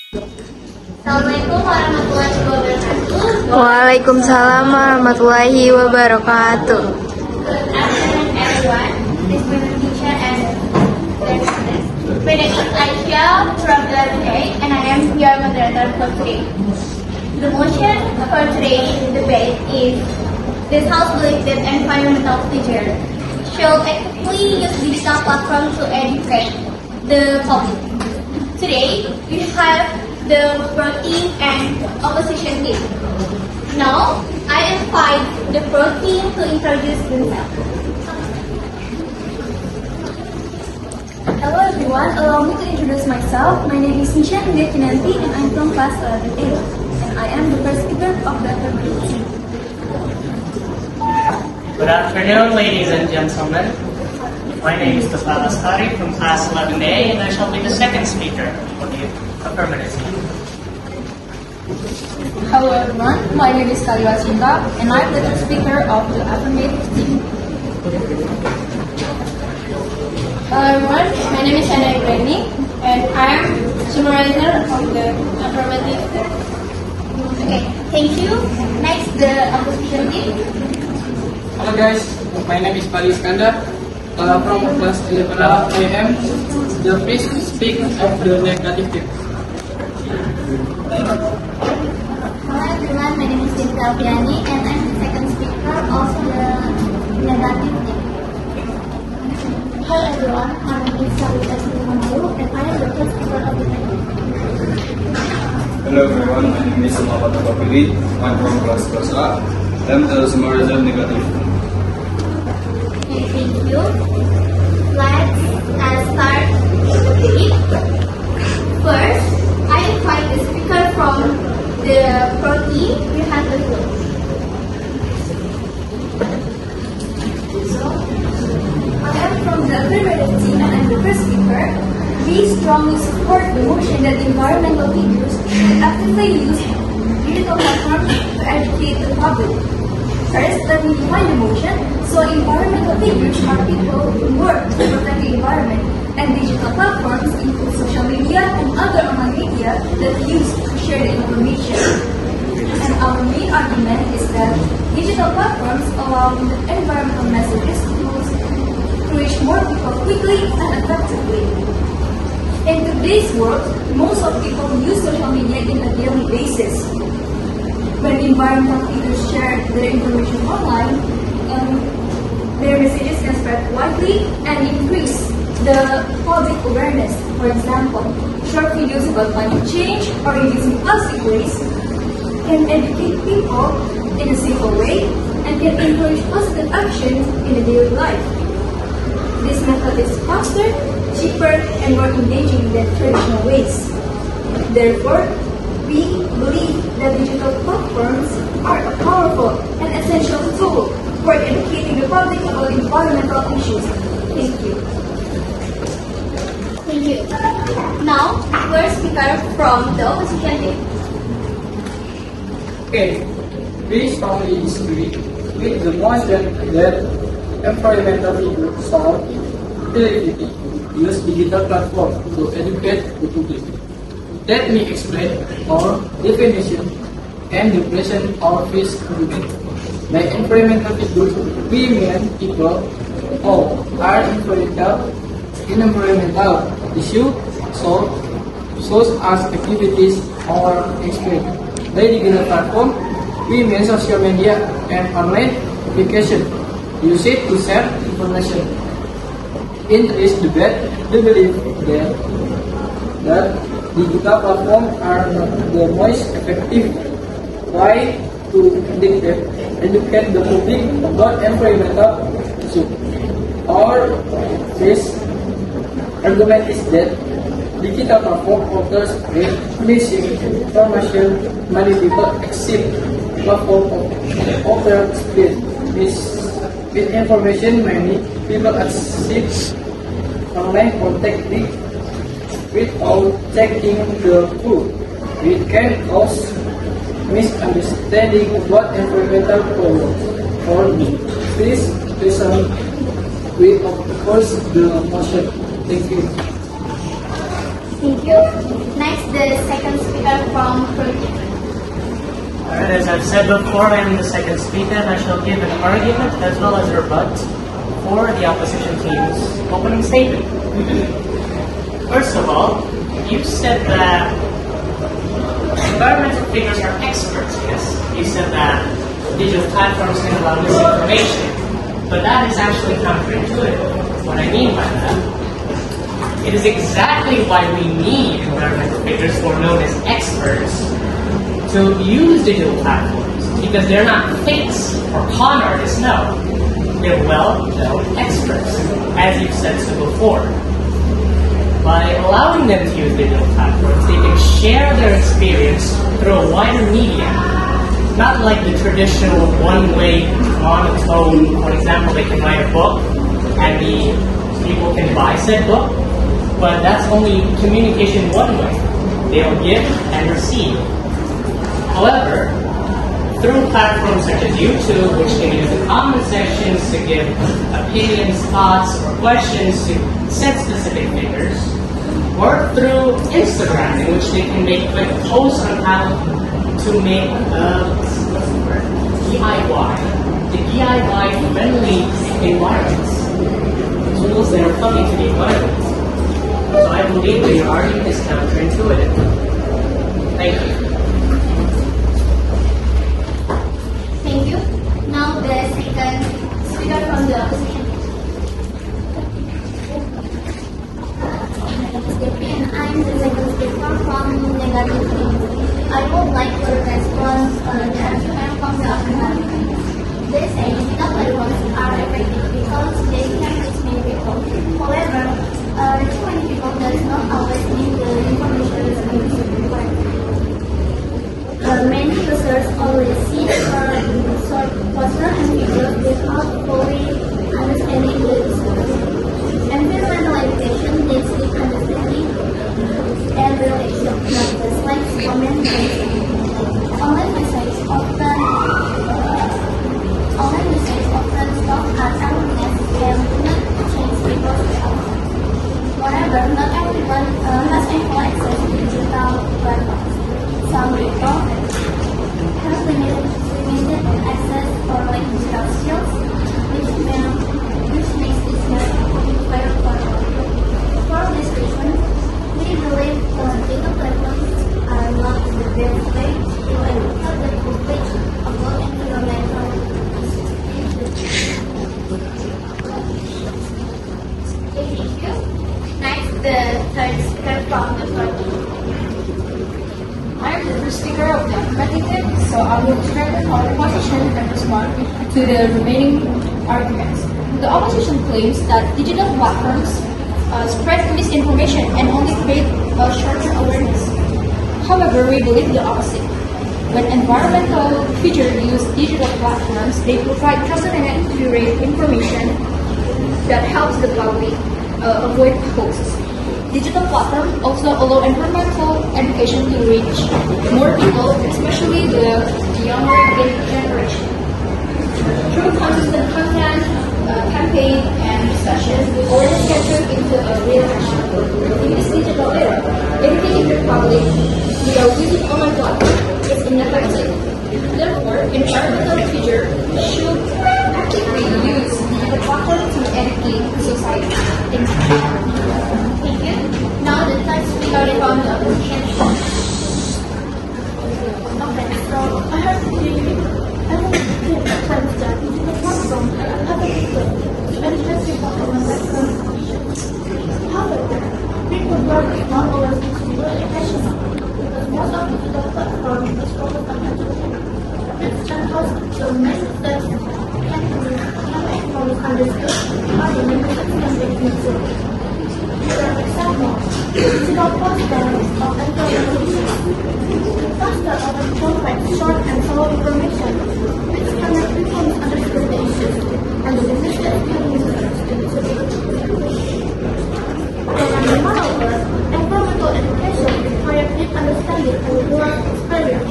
Assalamualaikum warahmatullahi wabarakatuh. Waalaikumsalam warahmatullahi wabarakatuh. Good afternoon, everyone. This is my teacher and listeners. My name is Aisha from 11A, and I am your moderator for today. The motion for today's debate is: this House believes that environmental teachers should actively use digital platforms to educate the public. Today, we have the pro team and opposition team. Now, I invite the pro team to introduce themselves. Hello everyone, allow me to introduce myself. My name is Nisha Kinanti and I'm from class 11A. And I am the first speaker of the affirmative team. Good afternoon, ladies and gentlemen. My name is Tasla Astari from class 11A, and I shall be the second speaker for the affirmative team. Hello everyone, my name is Kaliwa Sinta and I'm the third speaker of the affirmative team. Hello everyone, my name is Anna Ibrahimi, and I am summarizer of the affirmative team. Okay, thank you. Next, the opposition team. Hello guys, my name is Pali Iskandar from class 11 AM. Please speak of the negative tip. Hello everyone, my name is Cynthia Alfiani, and I'm the second speaker of the negative team. Hello everyone, my name is Salita Silimandu, and I am the first speaker of the negative team. Hello everyone, my name is Muhammad Abapili. I'm from class A. I'm the summarizer negative. Okay, thank you. Let's start the debate. First, I invite the speaker from the pro team. You have the floor. I am from the affirmative team and I'm the first speaker. We strongly support the motion that environmental figures should actively use digital platforms to educate the public. First, let me define the motion. So, environmental figures are people who work to protect the environment, and digital platforms include social media and other online media that use to share the information. And our main argument is that digital platforms allow environmental messages to reach more people quickly and effectively. In today's world, most of people use social media on a daily basis. When environmental figures share their information online, their messages can spread widely and increase the public awareness. For example, short videos about climate change or reducing plastic waste can educate people in a simple way and can encourage positive action in a daily life. This method is faster, cheaper, and more engaging than traditional ways. Therefore, we believe that digital platforms are a powerful and essential tool for educating the public about environmental issues. Thank you. Thank you. Now, first speaker from the opposition team. Okay, we strongly disagree with the motion that environmental figures should actively use digital platform to educate the public. Let me explain our definition and definition of this argument. By environmental figures, we mean people who are influential in environmental issues, such as activities or experience. By digital platform, we mean social media and online application used to share information. In this debate, we believe that digital platforms are not the most effective way to educate the public about environmental issues. Our this argument is that digital platform offers a missing information. Many people accept platform offer speed with information. Many people accept online contact without checking the proof. It can cause misunderstanding about environmental problems. For this reason, we oppose the motion. Thank you. Thank you. Next, the second speaker from Turkey. Alright, as I've said before, I am the second speaker and I shall give an argument as well as a rebut for the opposition team's opening statement. First of all, you said that environmental figures are experts, yes? You said that digital platforms can allow misinformation, but that is actually counterintuitive. What I mean by that, it is exactly why we need environmental figures, or known as experts, to use digital platforms, because they're not fakes or con artists, no. They're well-known experts, as you've said so before. By allowing them to use digital platforms, they can share their experience through a wider medium, not like the traditional one-way monotone. For example, they can write a book and the people can buy said book, but that's only communication one way. They'll give and receive. However, through platforms such as YouTube, which can use the comment sections to give opinions, thoughts, or questions to set specific figures, or through Instagram, in which they can make quick posts on how to make DIY, the DIY-friendly environments, tools that are coming to the environment. So I believe that your argument is counterintuitive. Thank you. Thank you. Now the second speaker from the opposition. And I'm the second speaker from negative team. I would like to respond to the argument from the opposition. They say digital platforms are effective because they can reach many people. However, reaching many people does not always mean the information is being required. Many users only see short poster and videos without fully understanding the discussion. Environmental education needs deep understanding and relation, not just like comments. Online messages often stop at awareness and do not change people's behavior. Moreover, not everyone has equal access to digital platforms. Some people have limited access or like digital skills, which makes this very important. For this reason, we believe digital platforms are not the best way to educate the public about environmental issues. Thank you. Next, the third speaker from the party. I am the first speaker of the affirmative team, so I will strengthen our position and respond to the remaining arguments. The opposition claims that digital platforms spread misinformation and only create a short-term awareness. However, we believe the opposite. When environmental figures use digital platforms, they provide trusted and accurate information that helps the public avoid hoaxes. Digital platforms also allow environmental education to reach more people, especially the younger generation. Through consistent content, campaign, and discussions, awareness can turn into a real action. In this digital era, educating the public without using online platforms is ineffective. Therefore, environmental figures should actively use digital platforms to educate society. Thank you. Thank you. Now the third speaker from the opposition. Okay, so I have to give times that digital platforms have a good and effective platform. However, people work not always really efficient because most of digital platforms is focused on education. This can cause the message that can be understood by the messages can be used. For example, digital posters of information. Posters often provide short and follow information, which can make people misunderstand the issues and the messages can be misunderstood. Moreover, environmental education requires deep understanding and real experience,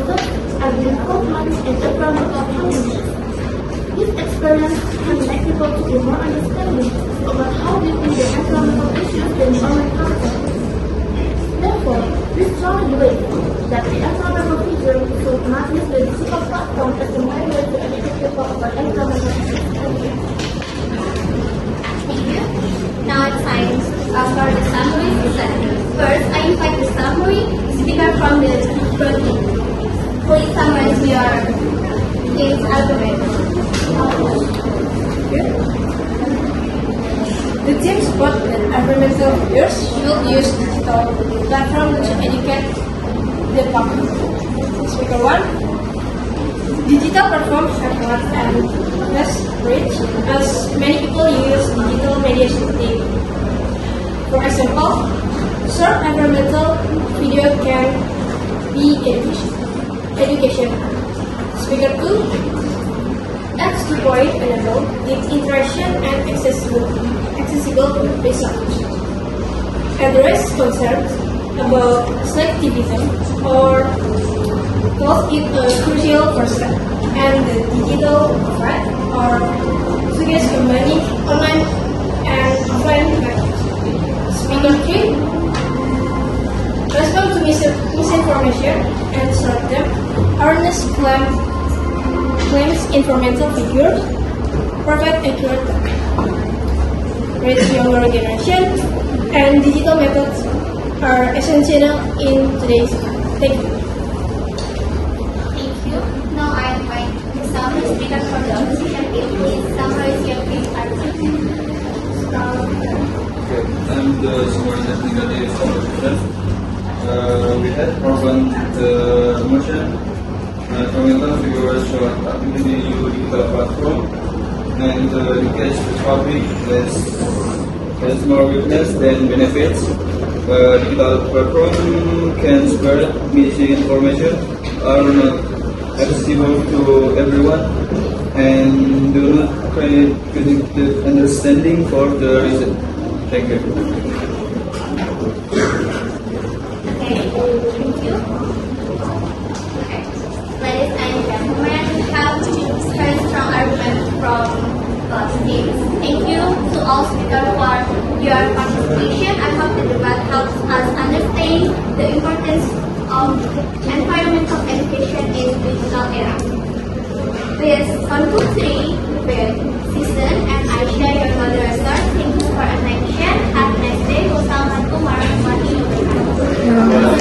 such as the improvements in environmental conditions. This experience can make people to be more understanding about how deeply the environmental issues the environment concerns. for the summary session. First, I invite the summary speaker from the protein. Please summarize your case argument. The team support that environmental leaders should use digital platform to educate the public. Speaker 1. Digital platforms have not and less reach as many people use digital media today. For example, short environmental video can be education. Speaker 2. Apps to point enable the interaction and accessible resources. Address concerns about selectivism or cause it a crucial first step, and the digital threat or suggest to manage online and offline methods. Speaker 3. Respond to misinformation and sort them. Awareness claims environmental figures provide accurate data. Reach younger generation and digital methods are essential in today's time. Thank you. Thank you. Now I invite the summary speaker for the opposition team. Please summarize your case argument. Okay, I'm the subordinate negative opposition. We had proven the motion. Environmental figures should actively use digital platform, and the case is public has more weakness than benefits. Digital platform can spread misinformation, are not accessible to everyone, and do not create critical understanding for the reason. Thank you. Okay, thank you. Okay. Ladies and gentlemen, we have very strong argument from both teams. Thank you to all speakers for your participation. I hope the debate helps us understand the importance of environmental education in digital era. This concludes today's debate season, and I share your moderator. Thank you for attention. Have a nice day. Wassalamualaikum warahmatullahi wabarakatuh.